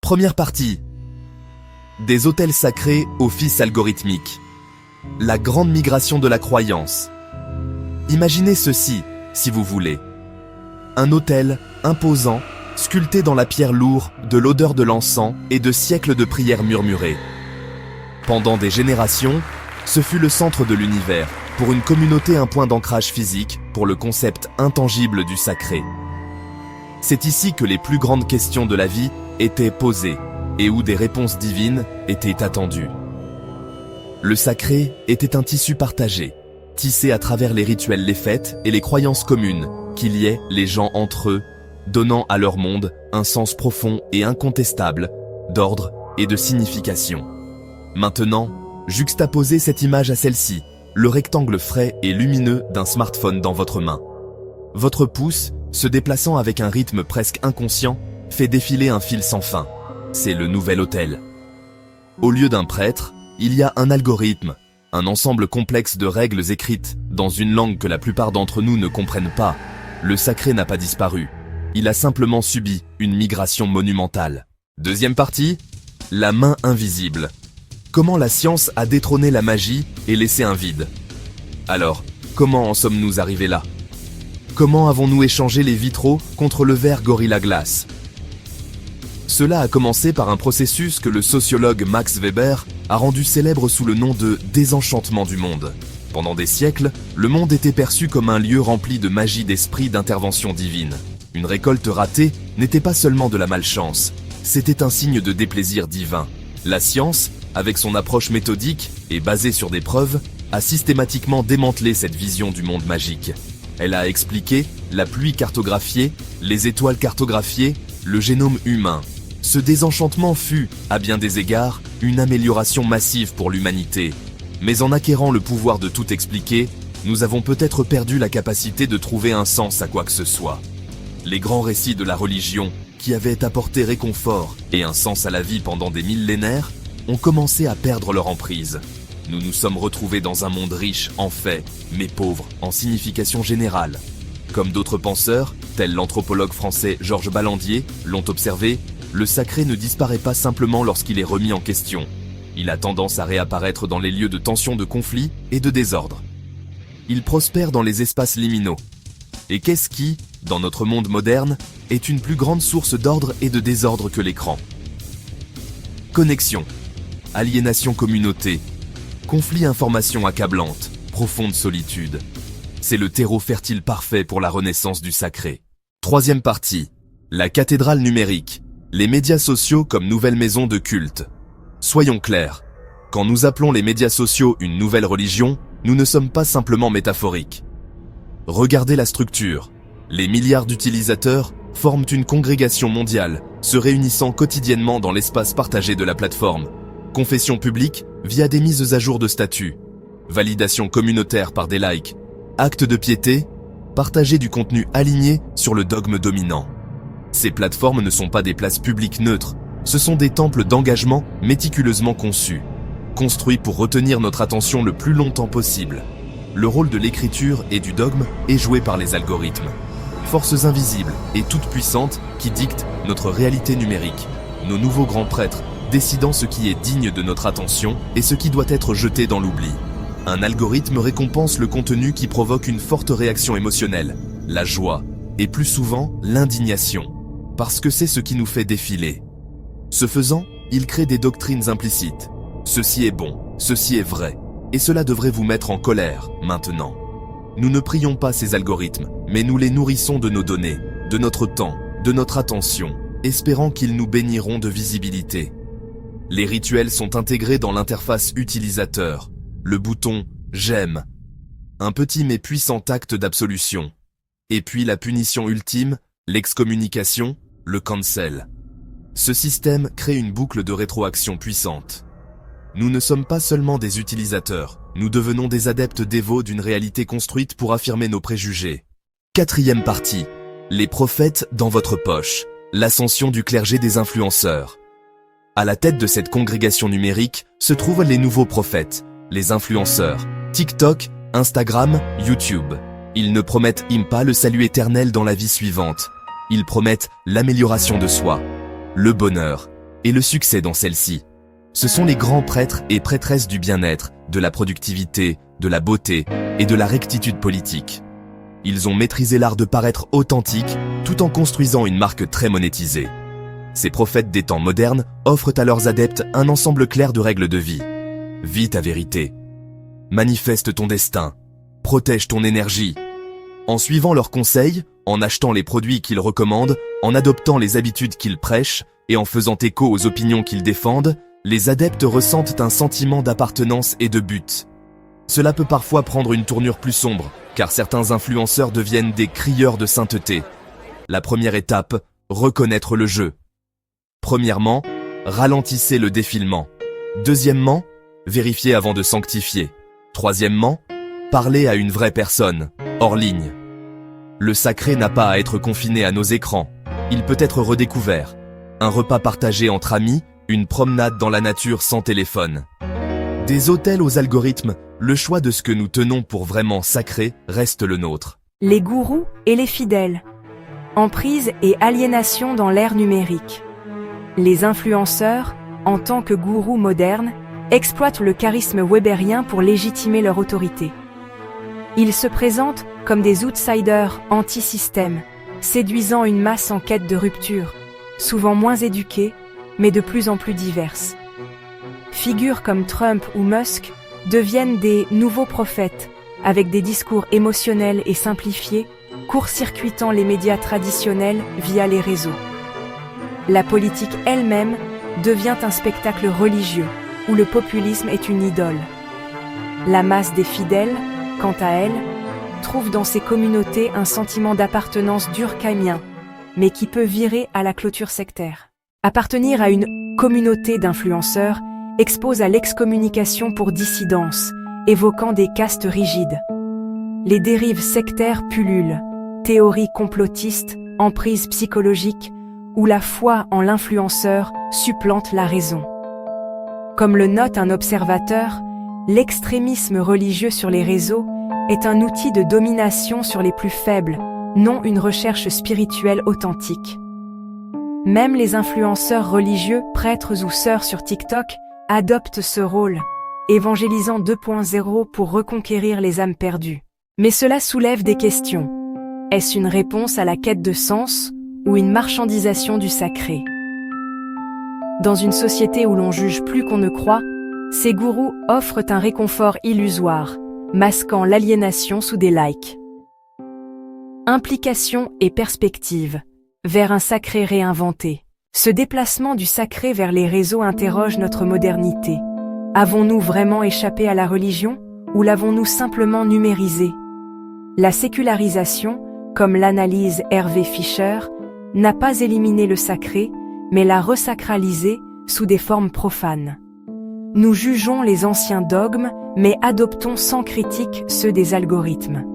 Première partie. Des autels sacrés au fils algorithmique. La grande migration de la croyance. Imaginez ceci, si vous voulez. Un autel imposant, sculpté dans la pierre lourde, de l'odeur de l'encens et de siècles de prières murmurées. Pendant des générations, ce fut le centre de l'univers, pour une communauté un point d'ancrage physique, pour le concept intangible du sacré. C'est ici que les plus grandes questions de la vie étaient posées, et où des réponses divines étaient attendues. Le sacré était un tissu partagé, tissé à travers les rituels, les fêtes et les croyances communes, qui liaient les gens entre eux, donnant à leur monde un sens profond et incontestable, d'ordre et de signification. Maintenant, juxtaposez cette image à celle-ci, le rectangle frais et lumineux d'un smartphone dans votre main. Votre pouce, se déplaçant avec un rythme presque inconscient, fait défiler un fil sans fin. C'est le nouvel autel. Au lieu d'un prêtre, il y a un algorithme, un ensemble complexe de règles écrites dans une langue que la plupart d'entre nous ne comprennent pas. Le sacré n'a pas disparu. Il a simplement subi une migration monumentale. Deuxième partie, la main invisible. Comment la science a détrôné la magie et laissé un vide. Alors, comment en sommes-nous arrivés là? Comment avons-nous échangé les vitraux contre le verre Gorilla Glass? Cela a commencé par un processus que le sociologue Max Weber a rendu célèbre sous le nom de « désenchantement du monde ». Pendant des siècles, le monde était perçu comme un lieu rempli de magie d'esprit d'intervention divine. Une récolte ratée n'était pas seulement de la malchance, c'était un signe de déplaisir divin. La science, avec son approche méthodique et basée sur des preuves, a systématiquement démantelé cette vision du monde magique. Elle a expliqué la pluie cartographiée, les étoiles cartographiées, le génome humain. Ce désenchantement fut, à bien des égards, une amélioration massive pour l'humanité. Mais en acquérant le pouvoir de tout expliquer, nous avons peut-être perdu la capacité de trouver un sens à quoi que ce soit. Les grands récits de la religion, qui avaient apporté réconfort et un sens à la vie pendant des millénaires, ont commencé à perdre leur emprise. Nous nous sommes retrouvés dans un monde riche en faits, mais pauvre en signification générale. Comme d'autres penseurs, tels l'anthropologue français Georges Ballandier, l'ont observé, le sacré ne disparaît pas simplement lorsqu'il est remis en question. Il a tendance à réapparaître dans les lieux de tension, de conflit et de désordre. Il prospère dans les espaces liminaux. Et qu'est-ce qui, dans notre monde moderne, est une plus grande source d'ordre et de désordre que l'écran? Connexion, aliénation communauté, conflit information accablante, profonde solitude. C'est le terreau fertile parfait pour la renaissance du sacré. Troisième partie, la cathédrale numérique. Les médias sociaux comme nouvelle maison de culte. Soyons clairs, quand nous appelons les médias sociaux une nouvelle religion, nous ne sommes pas simplement métaphoriques. Regardez la structure. Les milliards d'utilisateurs forment une congrégation mondiale, se réunissant quotidiennement dans l'espace partagé de la plateforme. Confession publique via des mises à jour de statut. Validation communautaire par des likes. Acte de piété, partager du contenu aligné sur le dogme dominant. Ces plateformes ne sont pas des places publiques neutres, ce sont des temples d'engagement méticuleusement conçus, construits pour retenir notre attention le plus longtemps possible. Le rôle de l'écriture et du dogme est joué par les algorithmes. Forces invisibles et toutes puissantes qui dictent notre réalité numérique. Nos nouveaux grands prêtres décidant ce qui est digne de notre attention et ce qui doit être jeté dans l'oubli. Un algorithme récompense le contenu qui provoque une forte réaction émotionnelle, la joie, et plus souvent l'indignation. Parce que c'est ce qui nous fait défiler. Ce faisant, il crée des doctrines implicites. Ceci est bon, ceci est vrai, et cela devrait vous mettre en colère, maintenant. Nous ne prions pas ces algorithmes, mais nous les nourrissons de nos données, de notre temps, de notre attention, espérant qu'ils nous béniront de visibilité. Les rituels sont intégrés dans l'interface utilisateur, le bouton « J'aime », un petit mais puissant acte d'absolution. Et puis la punition ultime, l'excommunication, le cancel. Ce système crée une boucle de rétroaction puissante. Nous ne sommes pas seulement des utilisateurs, nous devenons des adeptes dévots d'une réalité construite pour affirmer nos préjugés. Quatrième partie, les prophètes dans votre poche, l'ascension du clergé des influenceurs. À la tête de cette congrégation numérique se trouvent les nouveaux prophètes, les influenceurs, TikTok, Instagram, YouTube. Ils ne promettent pas le salut éternel dans la vie suivante. Ils promettent l'amélioration de soi, le bonheur, et le succès dans celle-ci. Ce sont les grands prêtres et prêtresses du bien-être, de la productivité, de la beauté et de la rectitude politique. Ils ont maîtrisé l'art de paraître authentiques tout en construisant une marque très monétisée. Ces prophètes des temps modernes offrent à leurs adeptes un ensemble clair de règles de vie. Vis ta vérité. Manifeste ton destin. Protège ton énergie. En suivant leurs conseils, en achetant les produits qu'ils recommandent, en adoptant les habitudes qu'ils prêchent et en faisant écho aux opinions qu'ils défendent, les adeptes ressentent un sentiment d'appartenance et de but. Cela peut parfois prendre une tournure plus sombre, car certains influenceurs deviennent des crieurs de sainteté. La première étape, reconnaître le jeu. Premièrement, ralentissez le défilement. Deuxièmement, vérifiez avant de sanctifier. Troisièmement, parlez à une vraie personne, hors ligne. Le sacré n'a pas à être confiné à nos écrans. Il peut être redécouvert. Un repas partagé entre amis, une promenade dans la nature sans téléphone. Des autels aux algorithmes, le choix de ce que nous tenons pour vraiment sacré reste le nôtre. Les gourous et les fidèles. Emprise et aliénation dans l'ère numérique. Les influenceurs, en tant que gourous modernes, exploitent le charisme webérien pour légitimer leur autorité. Ils se présentent comme des outsiders anti-système, séduisant une masse en quête de rupture, souvent moins éduquée, mais de plus en plus diverses. Figures comme Trump ou Musk deviennent des nouveaux prophètes, avec des discours émotionnels et simplifiés, court-circuitant les médias traditionnels via les réseaux. La politique elle-même devient un spectacle religieux, où le populisme est une idole. La masse des fidèles, quant à elle, trouve dans ces communautés un sentiment d'appartenance durkheimien, mais qui peut virer à la clôture sectaire. Appartenir à une communauté d'influenceurs expose à l'excommunication pour dissidence, évoquant des castes rigides. Les dérives sectaires pullulent, théories complotistes, emprises psychologiques, où la foi en l'influenceur supplante la raison. Comme le note un observateur, l'extrémisme religieux sur les réseaux est un outil de domination sur les plus faibles, non une recherche spirituelle authentique. Même les influenceurs religieux, prêtres ou sœurs sur TikTok, adoptent ce rôle, évangélisant 2.0 pour reconquérir les âmes perdues. Mais cela soulève des questions. Est-ce une réponse à la quête de sens ou une marchandisation du sacré? Dans une société où l'on juge plus qu'on ne croit, ces gourous offrent un réconfort illusoire, masquant l'aliénation sous des likes. Implication et perspective, vers un sacré réinventé. Ce déplacement du sacré vers les réseaux interroge notre modernité. Avons-nous vraiment échappé à la religion ou l'avons-nous simplement numérisée? La sécularisation, comme l'analyse Hervé Fischer, n'a pas éliminé le sacré, mais l'a resacralisé sous des formes profanes. Nous jugeons les anciens dogmes, mais adoptons sans critique ceux des algorithmes.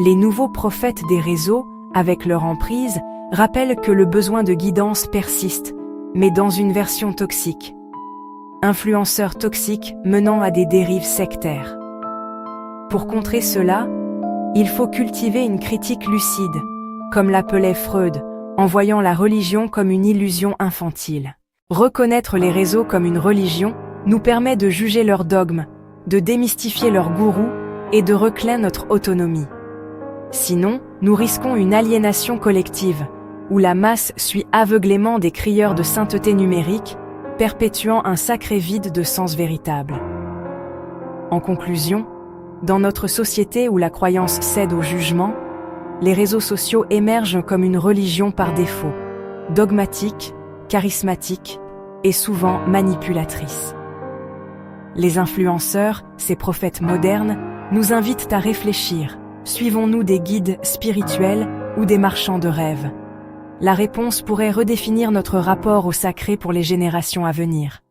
Les nouveaux prophètes des réseaux, avec leur emprise, rappellent que le besoin de guidance persiste, mais dans une version toxique. Influenceurs toxiques menant à des dérives sectaires. Pour contrer cela, il faut cultiver une critique lucide, comme l'appelait Freud, en voyant la religion comme une illusion infantile. Reconnaître les réseaux comme une religion nous permet de juger leurs dogmes, de démystifier leurs gourous et de recliner notre autonomie. Sinon, nous risquons une aliénation collective, où la masse suit aveuglément des crieurs de sainteté numérique, perpétuant un sacré vide de sens véritable. En conclusion, dans notre société où la croyance cède au jugement, les réseaux sociaux émergent comme une religion par défaut, dogmatique, charismatique et souvent manipulatrice. Les influenceurs, ces prophètes modernes, nous invitent à réfléchir. Suivons-nous des guides spirituels ou des marchands de rêves? La réponse pourrait redéfinir notre rapport au sacré pour les générations à venir.